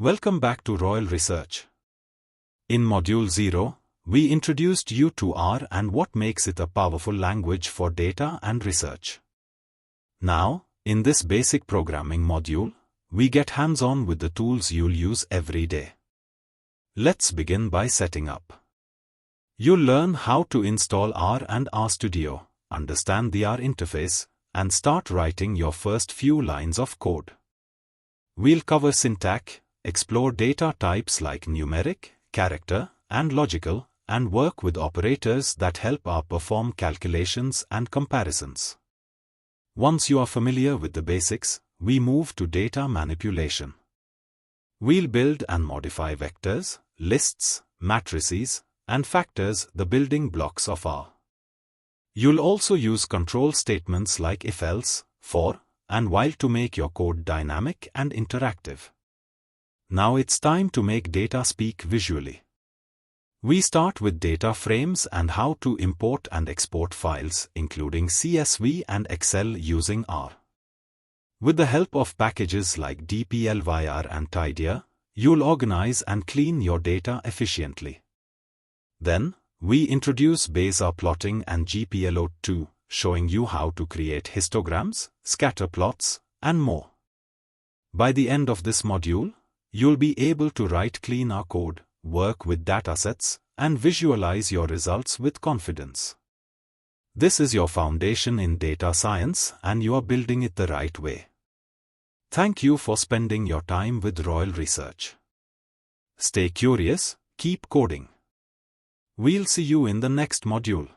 Welcome back to Royal Research. In Module 0, we introduced you to R and what makes it a powerful language for data and research. Now, in this basic programming module, we get hands-on with the tools you'll use every day. Let's begin by setting up. You'll learn how to install R and RStudio, understand the R interface, and start writing your first few lines of code. We'll cover syntax, explore data types like numeric, character, and logical, and work with operators that help R perform calculations and comparisons. Once you are familiar with the basics, we move to data manipulation. We'll build and modify vectors, lists, matrices, and factors, the building blocks of R. You'll also use control statements like if-else, for, and while to make your code dynamic and interactive. Now it's time to make data speak visually. We start with data frames and how to import and export files, including CSV and Excel using R. With the help of packages like dplyr and tidyr, you'll organize and clean your data efficiently. Then, we introduce base R plotting and gplot2, showing you how to create histograms, scatter plots, and more. By the end of this module, you'll be able to write clean R code, work with datasets, and visualize your results with confidence. This is your foundation in data science, and you are building it the right way. Thank you for spending your time with Royal Research. Stay curious, keep coding. We'll see you in the next module.